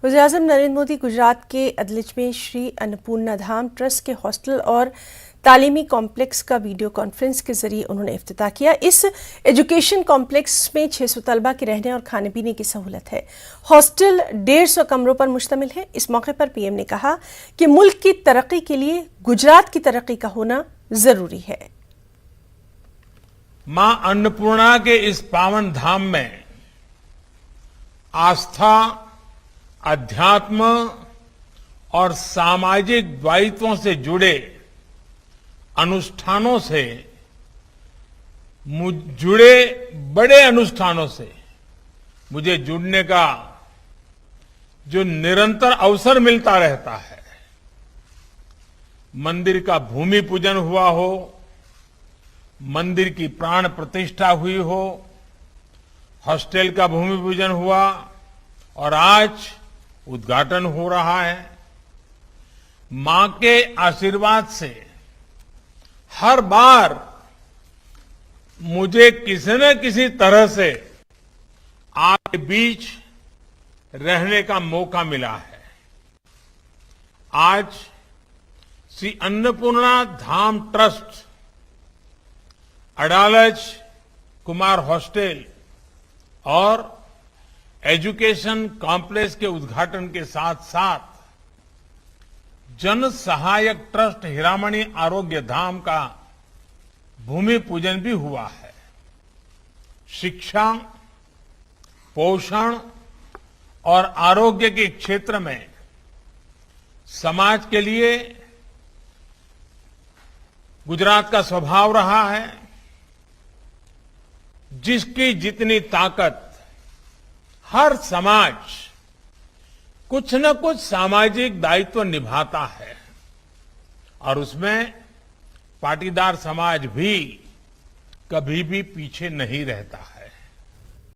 वज़ीर-ए-आज़म नरेंद्र मोदी गुजरात के अदलिज में श्री अन्नपूर्णा धाम ट्रस्ट के हॉस्टल और तालीमी कॉम्प्लेक्स का वीडियो कॉन्फ्रेंस के जरिए उन्होंने इफ्तिताह किया। इस एजुकेशन कॉम्प्लेक्स में 600 तलबा के रहने और खाने पीने की सहूलत है। हॉस्टल 150 कमरों पर मुश्तमिल है। इस मौके पर पीएम ने कहा कि मुल्क की तरक्की के लिए गुजरात की तरक्की का होना जरूरी है। मां अन्नपूर्णा के इस पावन धाम में आस्था, अध्यात्म और सामाजिक दायित्वों से जुड़े अनुष्ठानों से जुड़े बड़े अनुष्ठानों से मुझे जुड़ने का जो निरंतर अवसर मिलता रहता है। मंदिर का भूमि पूजन हुआ हो, मंदिर की प्राण प्रतिष्ठा हुई हो, हॉस्टल का भूमि पूजन हुआ और आज उद्घाटन हो रहा है। मां के आशीर्वाद से हर बार मुझे किसी न किसी तरह से आपके बीच रहने का मौका मिला है। आज श्री अन्नपूर्णा धाम ट्रस्ट, अडालज कुमार हॉस्टल और एजुकेशन कॉम्प्लेक्स के उद्घाटन के साथ साथ जन सहायक ट्रस्ट हीरामणि आरोग्य धाम का भूमि पूजन भी हुआ है। शिक्षा, पोषण और आरोग्य के क्षेत्र में समाज के लिए गुजरात का स्वभाव रहा है। जिसकी जितनी ताकत, हर समाज कुछ न कुछ सामाजिक दायित्व निभाता है और उसमें पाटीदार समाज भी कभी भी पीछे नहीं रहता है।